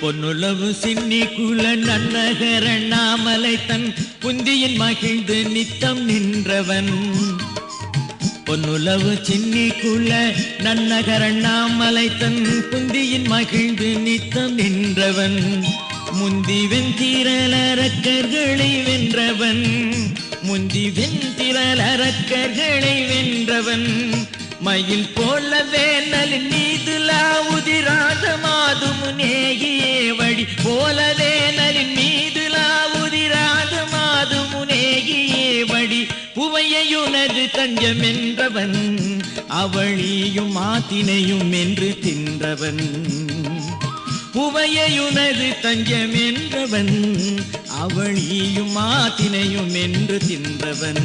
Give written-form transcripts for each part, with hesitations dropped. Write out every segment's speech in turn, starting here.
பொன்னுலவு சின்னி குல நன்னகர அண்ணாமலை தன் புந்தியில் மகிழ்ந்து நித்தம் நின்றவன். பொன்னுலவு சின்னி குல நன்னகர அண்ணாமலை தன் புந்தியில் மகிழ்ந்து நித்தம் நின்றவன். முந்தி வெந்திரலரக்கர்களை வென்றவன். முந்தி வெந்திரலரக்கர்களை வென்றவன். மயில் போல வேனலின் மீது லாவுதிராத மாதுமுனேகியே வழி போல வேனலின் மீது லாவுதிராத மாதுமுனேகியே வழி புவையுனது தஞ்சம் என்றவன். அவளியும் ஆத்தினையும் என்று தின்றவன். புவையுனது தஞ்சம் என்றவன். அவளியும் ஆத்தினையும் என்று தின்றவன்.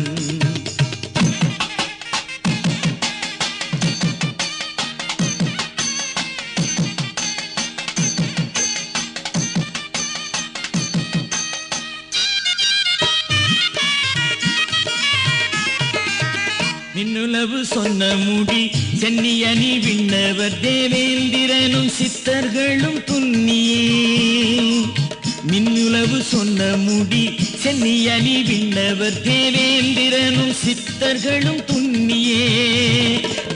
மின்னுலவு சொன்ன முடி சென்னியணி விண்ணவர் தேவேந்திரனும் சித்தர்களும் துன்னியே. மின்னுலவு சொன்ன முடி சென்னியணி விண்ணவர் தேவேந்திரனும் சித்தர்களும் துன்னியே.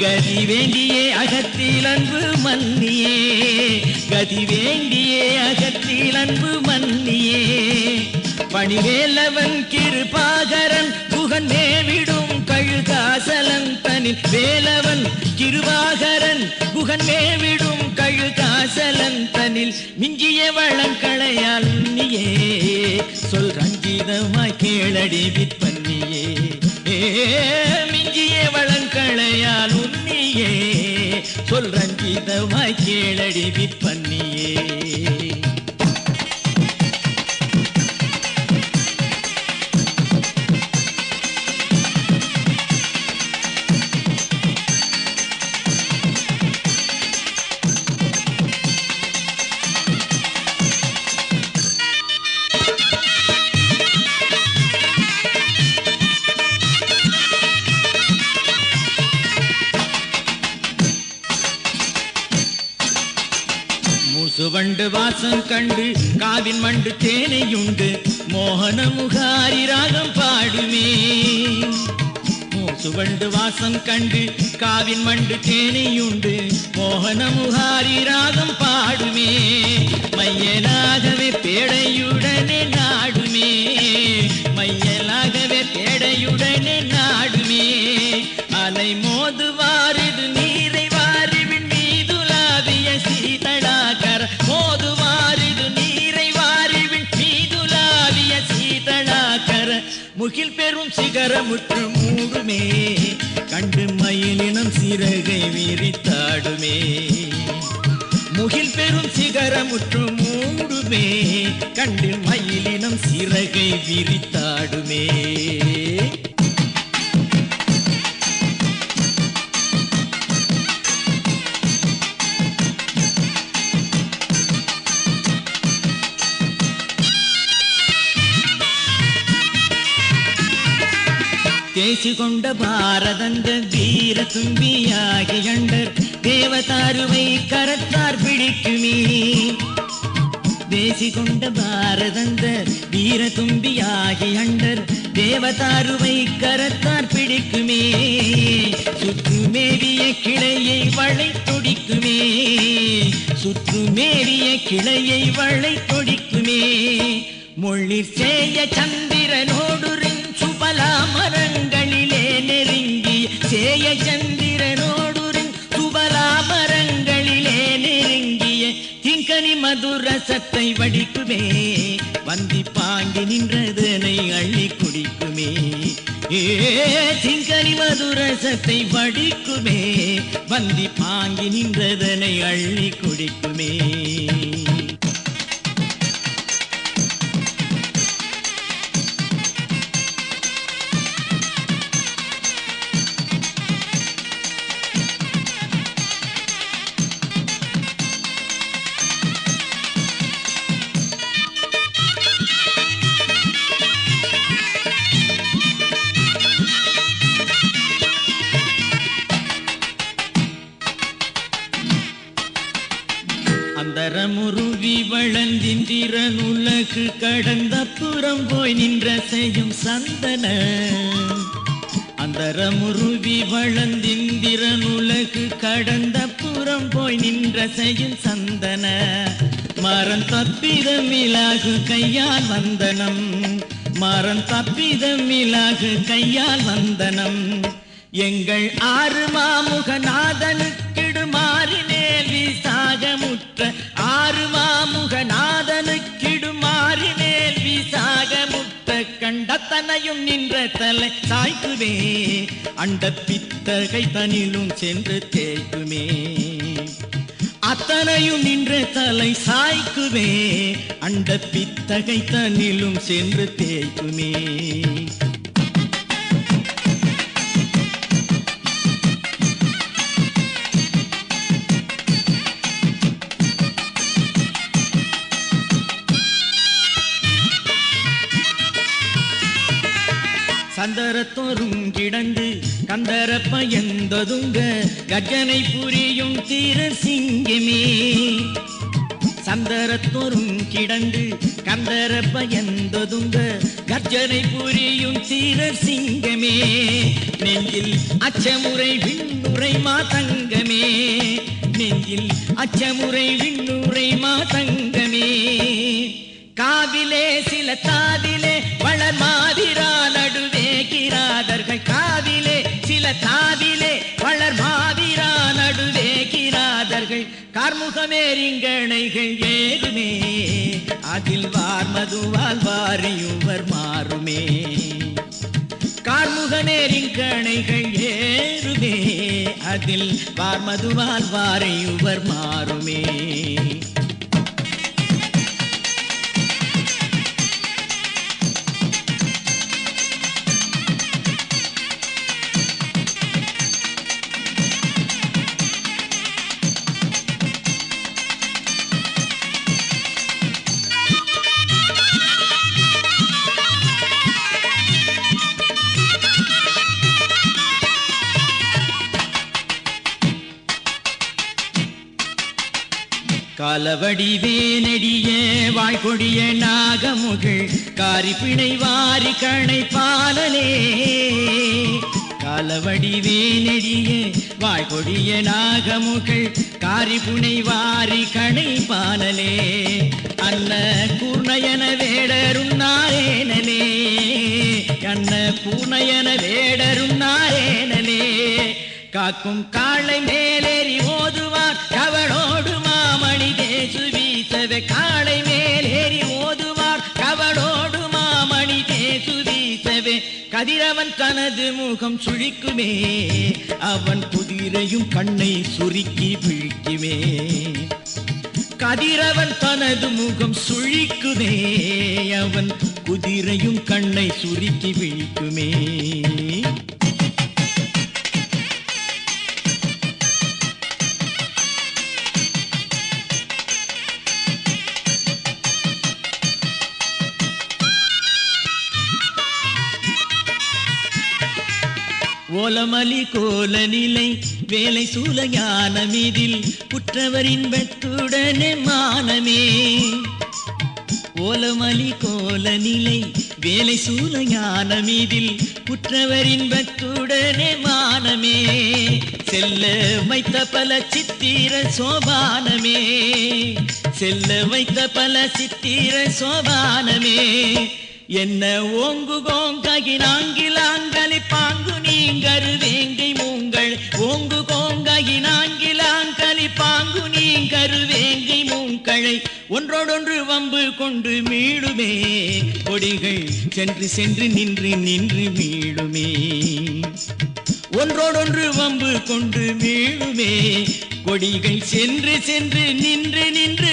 கதி வேண்டியே அகத்தில் அன்பு மன்னியே. கதி வேண்டியே அகத்தில் அன்பு மன்னியே. பணிவேலவன் கிருபாகரன் புகன் மேவிடும் கழுகாசலன் தனில் வேலவன் கிருபாகரன் புகன் மேவிடும் கழுகாசலன் தனில் மிஞ்சிய வளங்களையால் உன்னியே. சொல் ரஞ்சிதமாய் கேளடி விற்பன்னியே. மிஞ்சிய வளங்களையால் உன்னியே. சொல் ரஞ்சிதமாய் கேளடி விற்பன்னியே. மூசுவண்டு வாசம் கண்டு காவின் மண்டு தேனையுண்டு மோகன முகாரி ராகம் பாடுமே. மூசுவண்டு வாசம் கண்டு காவின் மண்டு தேனையுண்டு மோகன முகாரி ராகம் பாடுமே. மையலாகவே பேடையுடனே நாடுமே. மையலாகவே பேடையுடனே நாடுமே. அலை மோதுவாரிது நீரை வாரிவின் மீதுலாவிய சீதளாகர மோதுவாரிது நீரை வாரிவின் மீதுலாவிய சீதளாகர முகில் பெரும் சிகரமுற்று மூடுமே. கண்டு மயிலினம் சிறகை விரித்தாடுமே. முகில் பெரும் சிகரமுற்று மூடுமே. கண்டு மயிலினம் சிறகை விரித்தாடுமே. தேசி கொண்ட பாரதந்த வீர தும்பியாகி அண்டர் தேவதாருவை கரத்தார் பிடிக்குமே. தேசி கொண்ட பாரதந்த வீர தும்பியாகி அண்டர் தேவதாருவை கரத்தார் பிடிக்குமே. சுற்றுமேவிய கிளையை வளை தொடிக்குமே. சுற்றுமேவிய கிளையை வளை தொடிக்குமே. மொழிற் சேய சந்திரனோடு சுபலா மரங்களிலே நெருங்கி சேய சந்திரனோடு சுபலா மரங்களிலே நெருங்கிய திங்கனி மதுரசத்தை வடிக்குமே. வந்தி பாங்கி நின்றதனை அள்ளி குடிக்குமே. திங்கனி மதுரசத்தை வடிக்குமே. வந்தி பாங்கி நின்றதனை அள்ளி குடிக்குமே. அந்தரமுருவி வளர்ந்திந்திரன் உலகு கடந்த புறம் போய் நின்ற செய்யும் சந்தன அந்தரமுருவி வளர்ந்திந்திரன் உலகு கடந்த புறம் போய் நின்ற செய்யும் சந்தன மரம் தப்பிதமிலாகு கையால் வந்தனம் மரம் தப்பிதமிலாகு கையால் வந்தனம் எங்கள் ஆறு மாமுகநாதனுக்கிடு மாறினேல் விசாகமுற்ற ஆறு மாமுகநாதனுக்கிடு மாறினேல் விசாகமுற்ற கண்டத்தனையும் நின்ற தலை சாய்க்குவே அண்ட பித்தகை தனிலும் சென்று தேய்க்குமே அத்தனையும் நின்ற தலை சாய்க்குவே அண்ட பித்தகை தனிலும் சென்று தேய்க்குமே சந்தரத்தோறும் கிடந்து கந்தர பயந்ததுங்க கர்ஜனை புரியும் தீர சிங்கமே சந்தரத்தோறும் கிடந்து கந்தர பயந்ததுங்க கர்ஜனை புரியும் தீர சிங்கமே நெஞ்சில் அச்சமுறை விண்ணுரை மாதங்கமே நெஞ்சில் அச்சமுறை விண்ணுரை மாதங்கமே காவிலே சில தாவிலே வளர் மாதிரா நடுவே கிராதர்கள் காவிலே சில தாவிலே வளர் மாதிரா நடுவே கிராதர்கள் கார்முகமேரிங்கணைகள் ஏறுமே அதில் வார்மதுவால் வாரியுவர் மாறுமே கார்முகமேரிங்கணைகள் ஏறுமே அதில் வார்மதுவால் வாரியுவர் மாறுமே காலவடிவே நெடிய வாழ்கொடிய நாகமுகில் காரிப்பிணை வாரி கணை பாலலே காலவடிவே நெடிய வாழ்கொடிய நாகமுகில் காரிப்புனை வாரி கணை பாலலே அன்ன கூர்ணயன வேடரும் நாரேனலே அன்ன கூர்ணயன வேடரும் நாரேனலே காக்கும் காளை மேலேறி ஓதுவார் கவளோடு மாமணி தேசு வீசவே காளை மேலேறி ஓதுவார் கவளோடு மாமணி தேசு வீசவே கதிரவன் தனது முகம் சுழிக்குமே அவன் குதிரையும் கண்ணை சுருக்கி விழிக்குமே கதிரவன் தனது முகம் சுழிக்குமே அவன் குதிரையும் கண்ணை சுருக்கி விழிக்குமே ஓலமலி கோல நிலை வேலை சூலஞான மீதில் குற்றவரின் வெட்டுடனே மானமே ஓலமலி கோல நிலை வேலை சூலஞான மீதில் குற்றவரின் வெட்டுடனே மானமே செல்ல வைத்த பல சித்திர சோபானமே செல்ல வைத்த பல சித்திர சோபானமே என்ன ஓங்கு கோங்ககினாங்கிலாங்கலி பாங்கு நீங்கரு வேங்கை மூங்கள் ஓங்கு கோங்ககினாங்கிலாங்கலி பாங்கு நீங்கரு வேங்கை மூங்களை ஒன்றோடொன்று வம்பு கொண்டு மீளுமே கொடிகள் சென்று சென்று நின்று நின்று மீளுமே ஒன்றோடொன்று வம்பு கொண்டு மீளுமே கொடிகள் சென்று சென்று நின்று நின்று